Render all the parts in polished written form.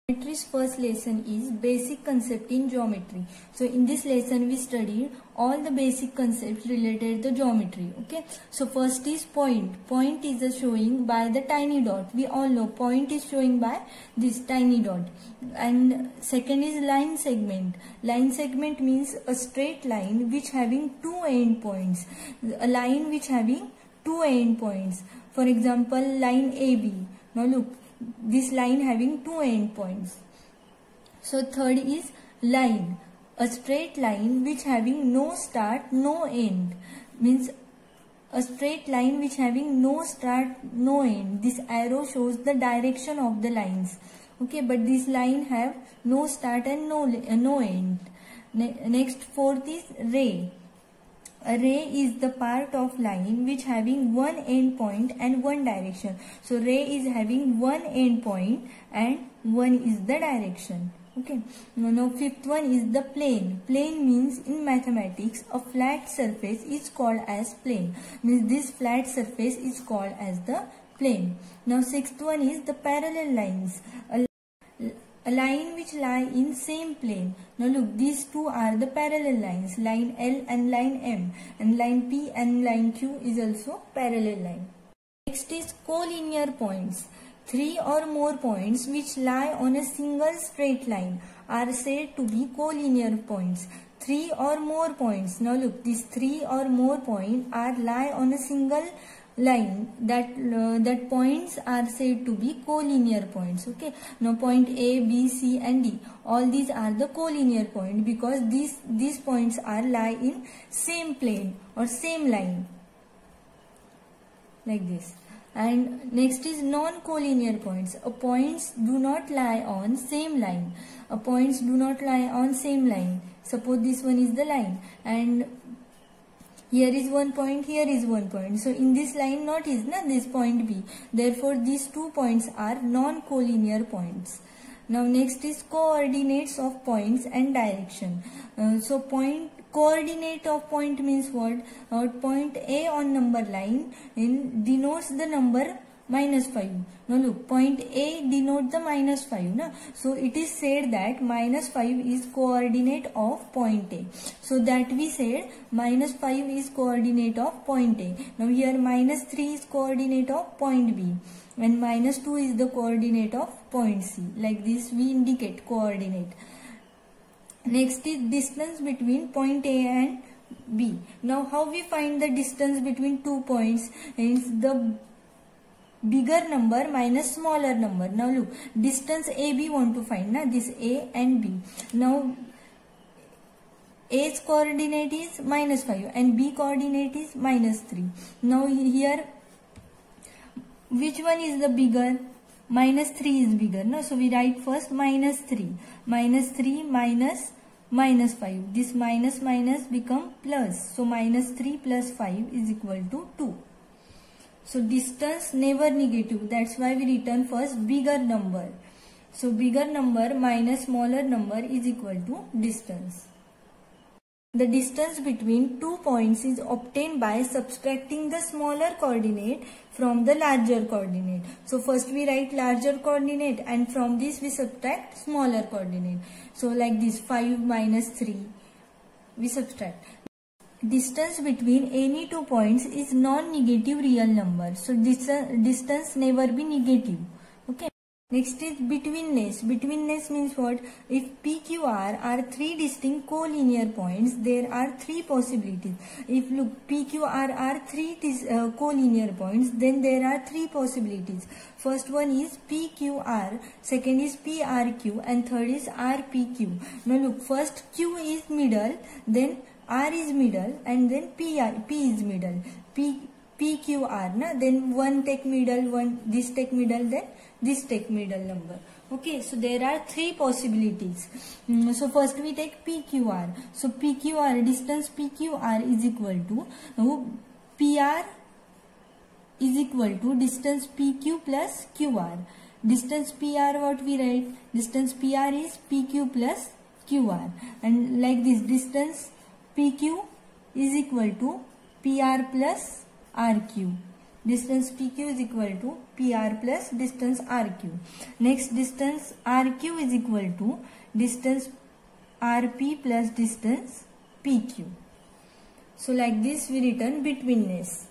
Geometry's first lesson is basic concept in geometry. So in this lesson we studied all the basic concepts related to geometry. Okay. So first is point. Point is showing by the tiny dot. We all know point is showing by this tiny dot. And second is line segment. Line segment means a straight line which having two end points. A line which having two end points. For example, line AB. Now look. This line having two end points. So third is line, a straight line which having no start, no end. Means a straight line which having no start, no end. This arrow shows the direction of the lines. Okay, but this line have no start and no end. Next, fourth is ray. A ray is the part of line which having one end point and one direction. So ray is having one end point and one is the direction. Okay. Now fifth one is the plane. Plane means in mathematics a flat surface is called as plane. Means this flat surface is called as the plane. Now sixth one is the parallel lines. A line which lie in same plane. Now look, these two are the parallel lines, line L and line M, and line P and line Q is also parallel line. Next is collinear points. Three or more points which lie on a single straight line are said to be collinear points. Three or more points. Now look, these three or more points are lie on a single line. That points are said to be collinear points. Okay. Now point A, B, C and D. All these are the collinear point because these points are lie in same plane or same line. Like this. And next is non-collinear points. Points do not lie on same line. Points do not lie on same line. Suppose this one is the line and here is one point, here is one point. So in this line not is this point B. Therefore these two points are non-collinear points. Now next is coordinates of points and direction. So coordinate of point means what? Point A on number line denotes the number -5. Now look, point A denotes the -5. Na? So it is said that -5 is coordinate of point A. So that we said -5 is coordinate of point A. Now here -3 is coordinate of point B. And -2 is the coordinate of point C. Like this we indicate coordinate. Next is distance between point A and B. Now how we find the distance between two points? Is the bigger number minus smaller number. Now look, distance AB want to find, this A and B. Now A's coordinate is -5 and B coordinate is -3. Now here which one is the bigger? -3 is bigger. No? So we write first -3. -3 minus -5. This minus become plus. So -3 plus 5 is equal to 2. So distance never negative. That's why we return first bigger number. So bigger number minus smaller number is equal to distance. The distance between two points is obtained by subtracting the smaller coordinate from the larger coordinate. So first we write larger coordinate and from this we subtract smaller coordinate. So like this 5 minus 3 we subtract. Distance between any two points is non-negative real number. So distance never be negative. Okay. Next is betweenness. Betweenness means what? If PQR are three distinct collinear points, there are three possibilities. If look, PQR are three collinear points, then there are three possibilities. First one is PQR, second is PRQ and third is RPQ. Now look, first Q is middle, then R is middle and then P is middle. PQR, then one take middle, this take middle, then this take middle number. Okay, so there are three possibilities. So first we take PQR. So PQR, distance PQR is equal to PR is equal to distance PQ plus QR. Distance PR what we write? Distance PR is PQ plus QR. And like this distance PQ is equal to PR plus RQ. distance PQ is equal to PR plus distance RQ. Next, distance RQ is equal to distance RP plus distance PQ. So like this we written betweenness.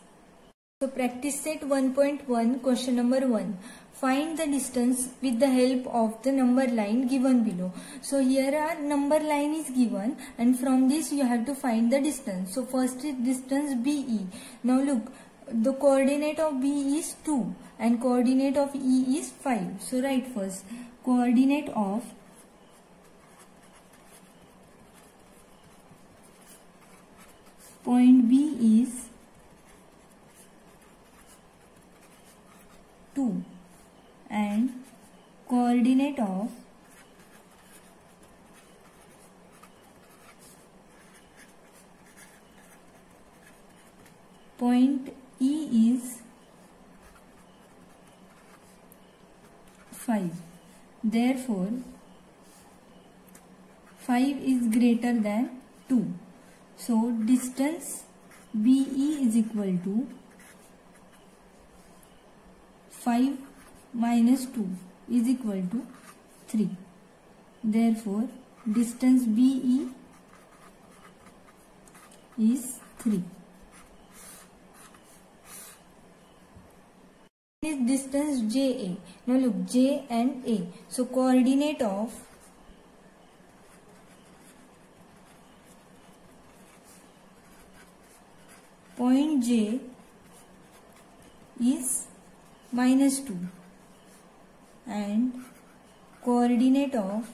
So practice set 1.1, question number 1. Find the distance with the help of the number line given below. So here our number line is given and from this you have to find the distance. So first is distance BE. Now look, the coordinate of B is 2 and coordinate of E is 5. So write first coordinate of point B is 2 and coordinate of point E is 5. Therefore, 5 is greater than 2. So, distance BE is equal to 5 minus 2 is equal to 3. Therefore, distance BE is 3. This distance JA. Now look, J and A. So, coordinate of point J is minus 2 and coordinate of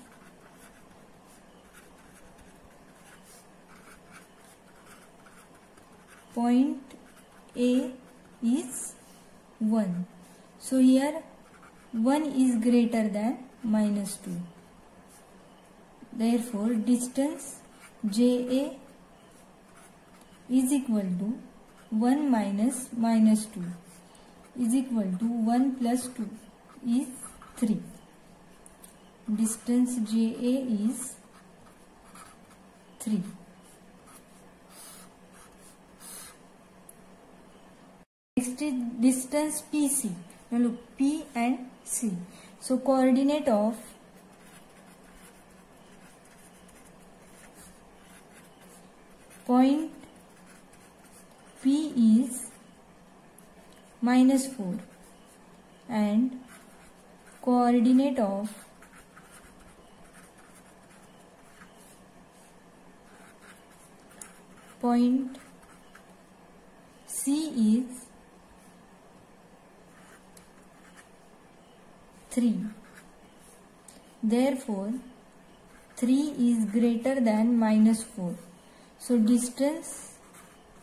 point A is 1. So here 1 is greater than minus 2. Therefore, distance JA is equal to 1 minus minus 2 is equal to 1 plus 2 is 3. Distance JA is 3. Next is distance PC. Now look, P and C. So coordinate of point P is minus 4 and coordinate of point C is 3. Therefore, 3 is greater than minus 4. So, distance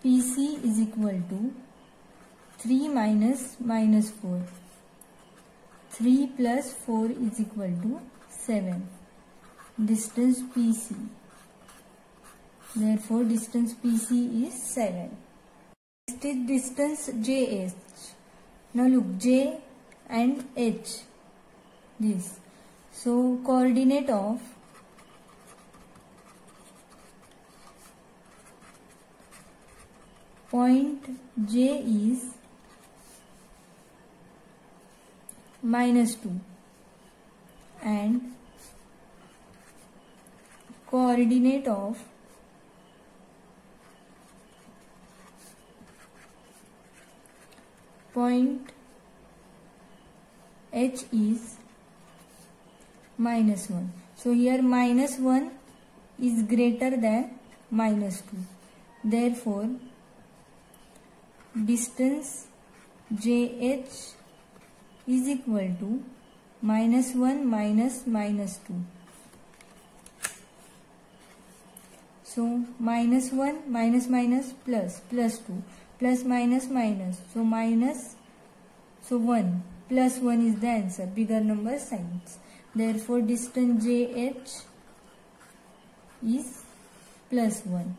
PC is equal to 3 minus minus 4. 3 plus 4 is equal to 7. Distance PC. Therefore, distance PC is 7. Next is distance JH. Now look, J and H. This. So, coordinate of point J is minus 2 and coordinate of point H is minus 1. So here minus 1 is greater than minus 2. Therefore, distance JH is equal to minus 1 minus minus 2. So minus 1 minus minus plus 2 plus minus minus. So minus, so 1 plus 1 is the answer, bigger number signs. Therefore, distance JH is plus 1.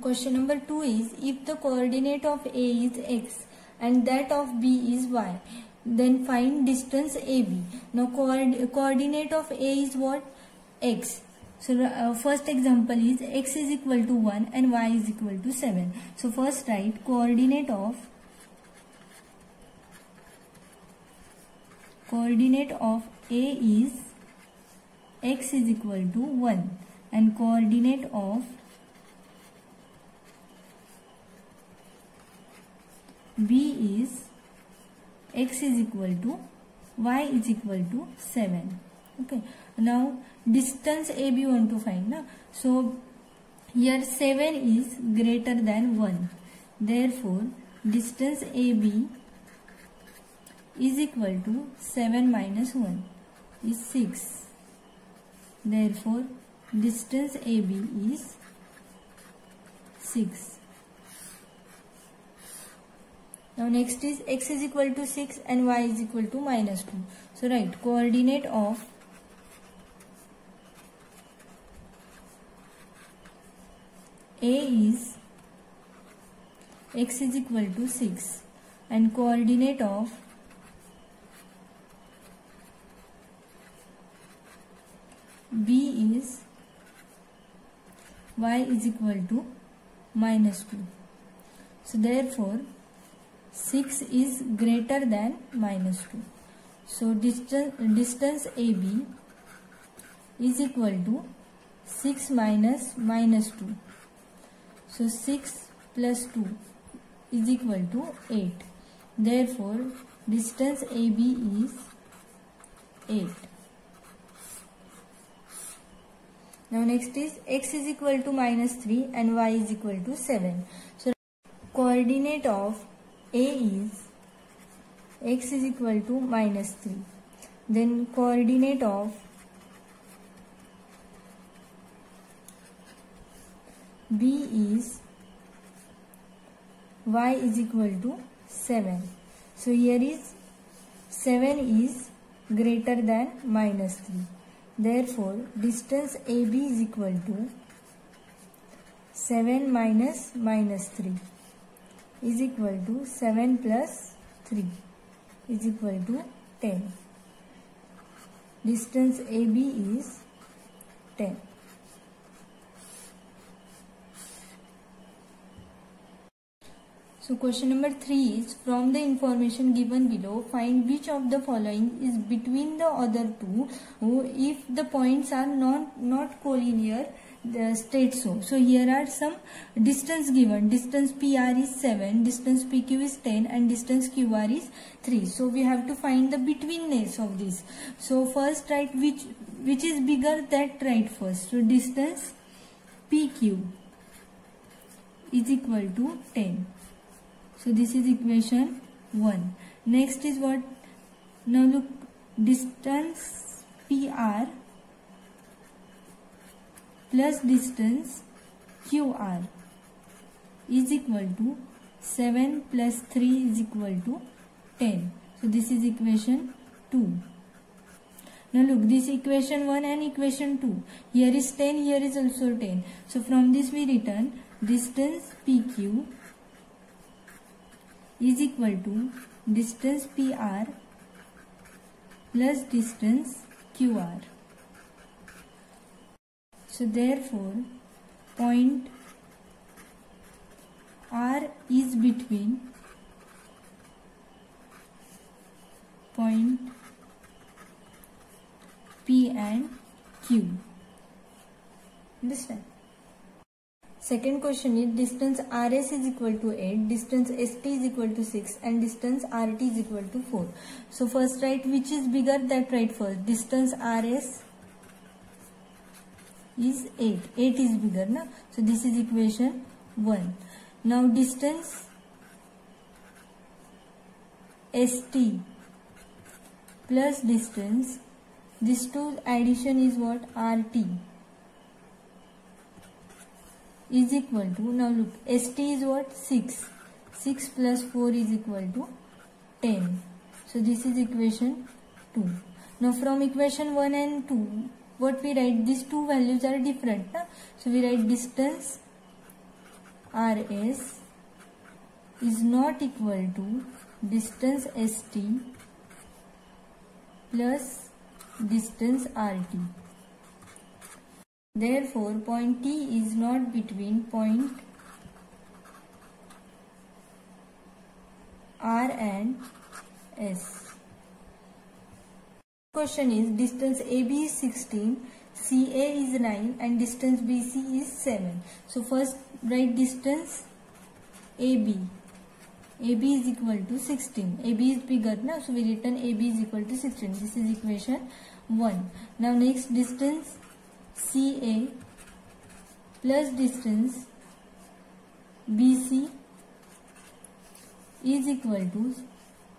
Question number 2 is, if the coordinate of A is x and that of B is y, then find distance AB. Now coordinate of A is what? X So first example is x is equal to 1 and y is equal to 7. So first write coordinate of A is x is equal to 1 and coordinate of B is x is equal to y is equal to 7. Okay. Now distance AB want to find. Na? So here 7 is greater than 1. Therefore distance AB is equal to 7 minus 1 is 6. Therefore distance AB is 6. Now next is x is equal to 6 and y is equal to minus 2. So write coordinate of A is x is equal to 6 and coordinate of B is y is equal to minus 2. So therefore 6 is greater than minus 2. So distance AB is equal to 6 minus minus 2. So 6 plus 2 is equal to 8. Therefore distance AB is 8. Now next is x is equal to minus 3 and y is equal to 7. So coordinate of A is x is equal to minus 3. Then coordinate of B is y is equal to 7. So here is 7 is greater than minus 3. Therefore distance AB is equal to 7 minus minus 3 is equal to 7 plus 3 is equal to 10. Distance AB is 10. So question number 3 is from the information given below find which of the following is between the other two if the points are not collinear state so. So here are some distance given. Distance PR is 7, distance PQ is 10 and distance QR is 3. So we have to find the betweenness of this. So first write which is bigger, that write first. So distance PQ is equal to 10. So this is equation 1. Next is what? Now look, distance PR plus distance QR is equal to 7 plus 3 is equal to 10. So this is equation 2. Now look, this equation 1 and equation 2. Here is 10, here is also 10. So from this we return distance PQ is equal to distance PR plus distance QR. So therefore point R is between point P and Q. Understand? Second question is distance RS is equal to 8, distance ST is equal to 6 and distance RT is equal to 4. So first write which is bigger, that write first. Distance RS is 8. 8 is bigger, na? So this is equation 1. Now distance ST plus distance, this two addition is what? RT is equal to, now look, ST is what? 6. 6 plus 4 is equal to 10. So this is equation 2. Now from equation 1 and 2, what we write? These two values are different. Na? So we write distance RS is not equal to distance ST plus distance RT. Therefore, point T is not between point R and S. Question is, distance AB is 16, CA is 9 and distance BC is 7. So first write distance AB. AB is equal to 16. AB is bigger, na? So we written AB is equal to 16. This is equation 1. Now next distance CA plus distance BC is equal to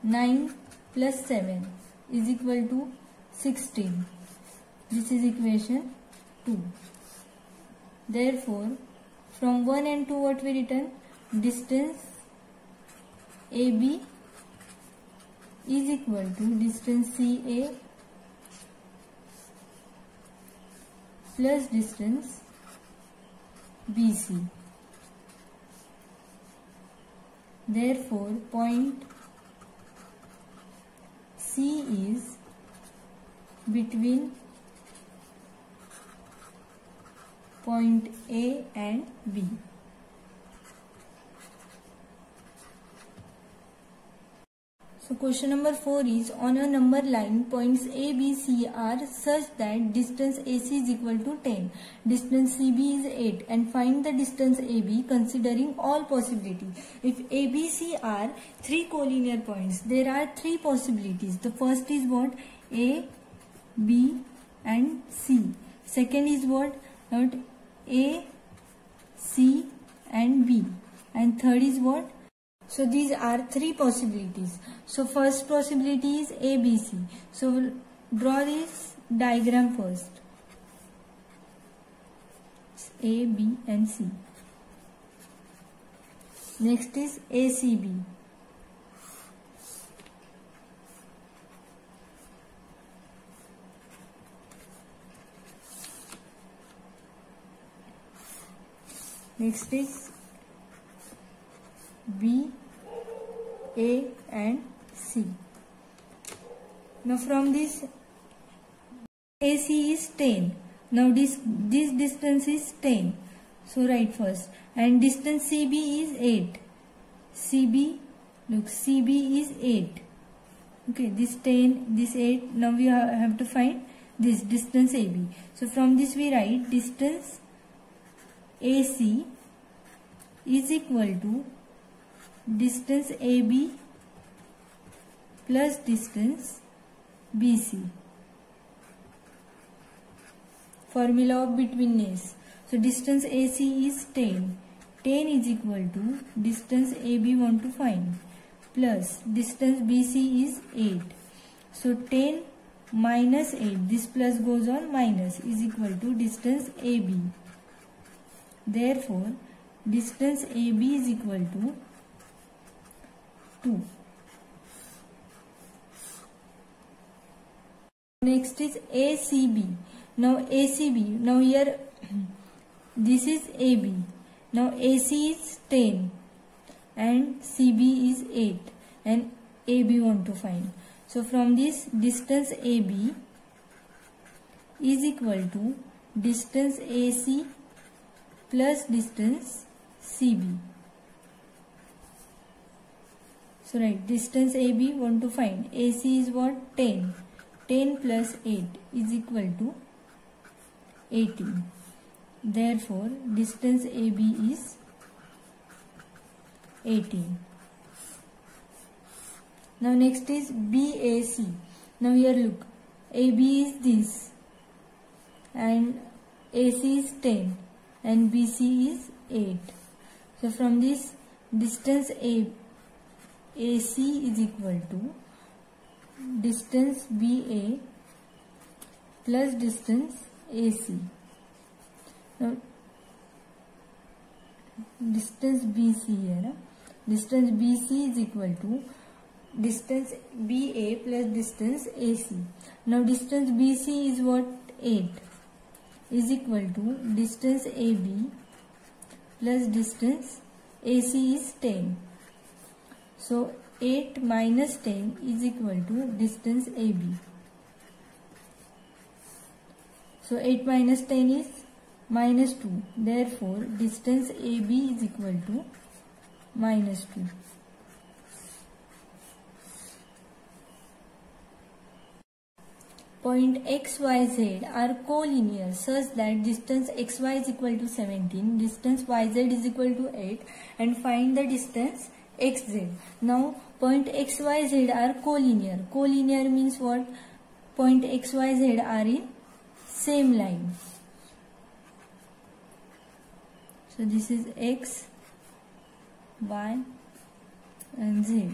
9 plus 7 is equal to 16. This is equation 2. Therefore, from 1 and 2 what we written? Distance AB is equal to distance CA plus distance BC. Therefore, point C is between point A and B. So question number 4 is, on a number line points A, B, C are such that distance AC is equal to 10, distance CB is 8 and find the distance AB considering all possibilities. If A, B, C are 3 collinear points, there are 3 possibilities. The first is what? A, B and C. Second is what? Not A, C and B. And third is what? So these are 3 possibilities. So first possibility is ABC. So we'll draw this diagram first. A, B and C. Next is ACB. Next is B, A and C. Now from this AC is 10. Now this distance is 10. So write first. And distance CB is 8. CB, look, CB is 8. Okay, this 10, this 8. Now we have to find this distance AB. So from this we write distance AC is equal to distance AB plus distance BC. Formula of betweenness. So distance AC is 10. 10 is equal to distance AB want to find plus distance BC is 8. So 10 minus 8, this plus goes on minus, is equal to distance AB. Therefore, distance AB is equal to 2. Next is ACB. Now ACB, now here this is AB. Now AC is 10 and CB is 8 and AB want to find. So from this distance AB is equal to distance AC plus distance CB. So right, distance AB want to find. AC is what? 10. 10 plus 8 is equal to 18. Therefore, distance AB is 18. Now next is BAC. Now here look, AB is this and AC is 10 and BC is 8. So from this distance AC is equal to distance BA plus distance AC. Now distance BC here, distance BC is equal to distance BA plus distance AC. Now distance BC is what? 8 is equal to distance AB plus distance AC is 10. So 8 minus 10 is equal to distance AB. So 8 minus 10 is minus 2. Therefore, distance AB is equal to minus 2. Point x, y, z are collinear such that distance xy is equal to 17, distance yz is equal to 8, and find the distance xz. Now, point x, y, z are collinear. Collinear means what? Point x, y, z are in same line. So, this is x, y, and z.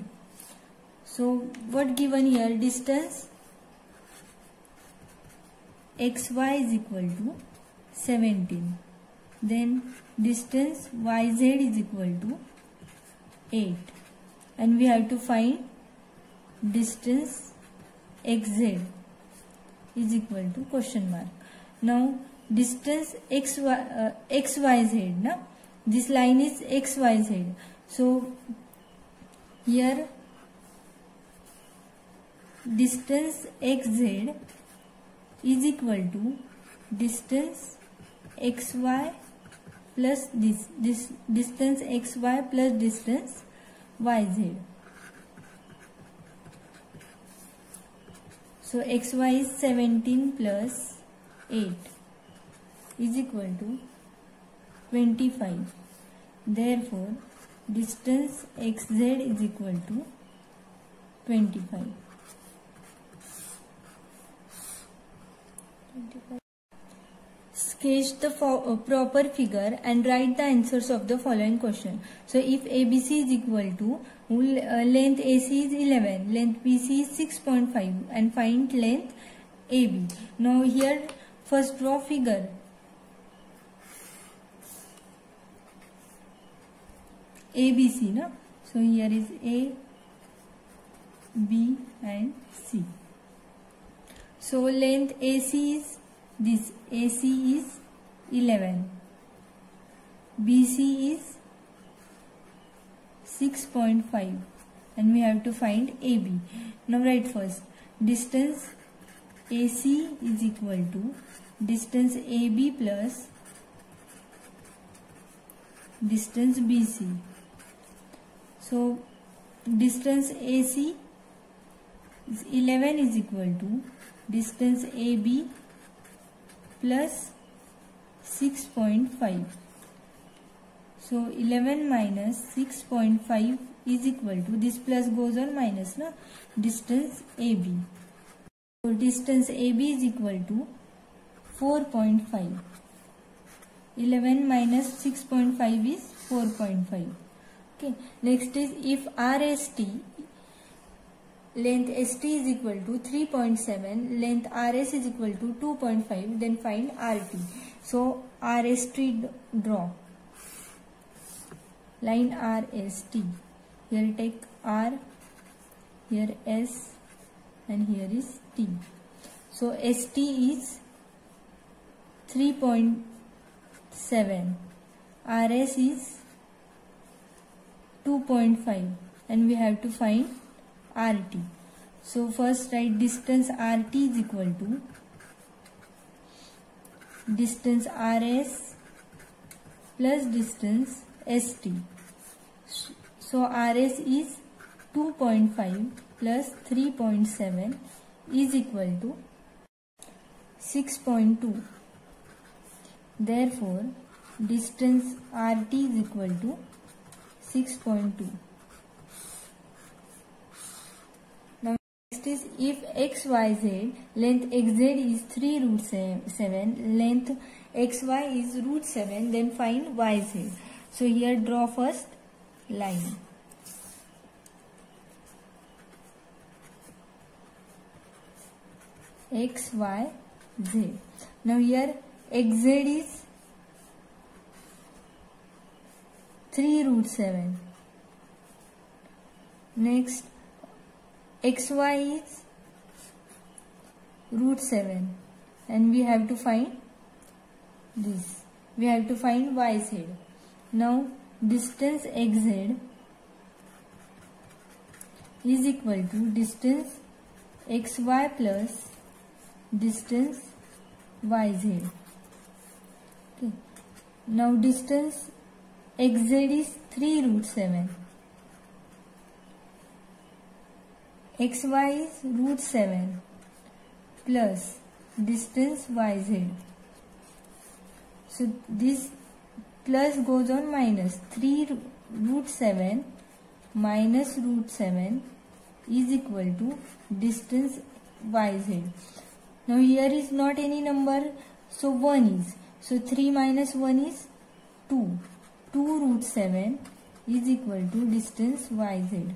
So, what given here? Distance xy is equal to 17. Then distance yz is equal to 8. And we have to find distance xz is equal to question mark. Now distance xyz. Now this line is xyz. So here distance xz is equal to distance xy plus this distance xy plus distance yz. So xy is 17 plus 8 is equal to 25. Therefore, distance xz is equal to 25. Sketch the proper figure and write the answers of the following question. So, if ABC is equal to length AC is 11, length BC is 6.5, and find length AB. Now, here first draw figure. ABC, no? So, here is A, B, and C. So, length AC is this. AC is 11. BC is 6.5. And we have to find AB. Now, write first. Distance AC is equal to distance AB plus distance BC. So, distance AC is 11 is equal to distance AB plus 6.5. So 11 minus 6.5 is equal to, this plus goes on minus, na, distance AB. So distance AB is equal to 4.5. 11 minus 6.5 is 4.5. Okay. Next is, if RST, length ST is equal to 3.7, length RS is equal to 2.5, then find RT. So RST draw. Line RST. Here take R, here S, and here is T. So ST is 3.7, RS is 2.5, and we have to find RT. So first write distance RT is equal to distance RS plus distance ST. So RS is 2.5 plus 3.7 is equal to 6.2. Therefore, distance RT is equal to 6.2. Next is, if XYZ, length XZ is 3 root 7, length XY is root 7, then find YZ. So here draw first line. XYZ. Now here XZ is 3 root 7. Next, XY is root 7, and we have to find this. We have to find YZ. Now distance XZ is equal to distance XY plus distance YZ. Okay. Now distance xz is 3 root 7. xy is root 7 plus distance yz. So this plus goes on minus. 3 root 7 minus root 7 is equal to distance yz. Now here is not any number, so 1 is. So 3 minus 1 is 2. 2 root 7 is equal to distance yz.